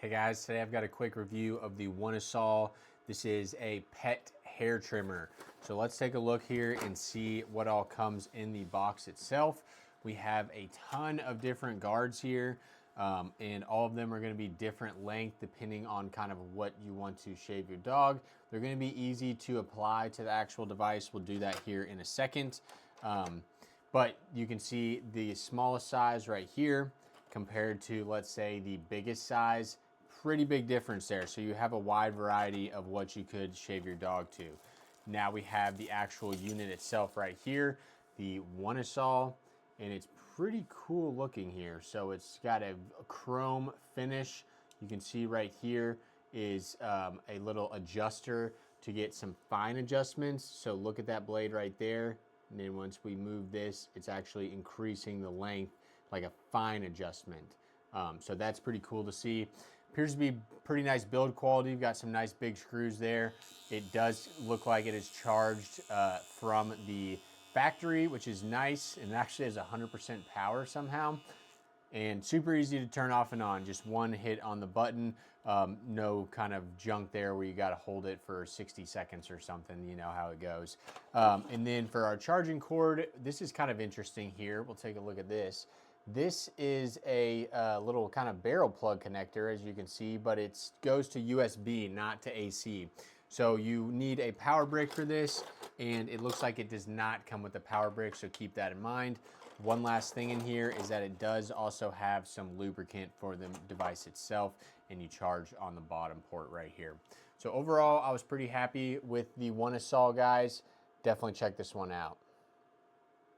Hey guys, today I've got a quick review of the Oneisall. This is a pet hair trimmer. So let's take a look here and see what all comes in the box itself. We have a ton of different guards here, and all of them are going to be different length depending on kind of what you want to shave your dog. They're going to be easy to apply to the actual device. We'll do that here in a second. But you can see the smallest size right here compared to, let's say, the biggest size. Pretty big difference there. So you have a wide variety of what you could shave your dog to. Now we have the actual unit itself right here, the Oneisall, and it's pretty cool looking here. So it's got a chrome finish. You can see right here is a little adjuster to get some fine adjustments. So look at that blade right there. And then once we move this, it's actually increasing the length like a fine adjustment. So that's pretty cool to see. Appears to be pretty nice build quality. You've got some nice big screws there. It does look like it is charged from the factory, which is nice, and it actually has 100% power somehow. And super easy to turn off and on. Just one hit on the button. No kind of junk there where you got to hold it for 60 seconds or something. You know how it goes. And then for our charging cord, this is kind of interesting here. We'll take a look at this. This is a little kind of barrel plug connector, as you can see, but it goes to USB, not to AC. So you need a power brick for this, and it looks like it does not come with a power brick, so keep that in mind. One last thing in here is that it does also have some lubricant for the device itself, and you charge on the bottom port right here. So overall, I was pretty happy with the Oneisall, guys. Definitely check this one out.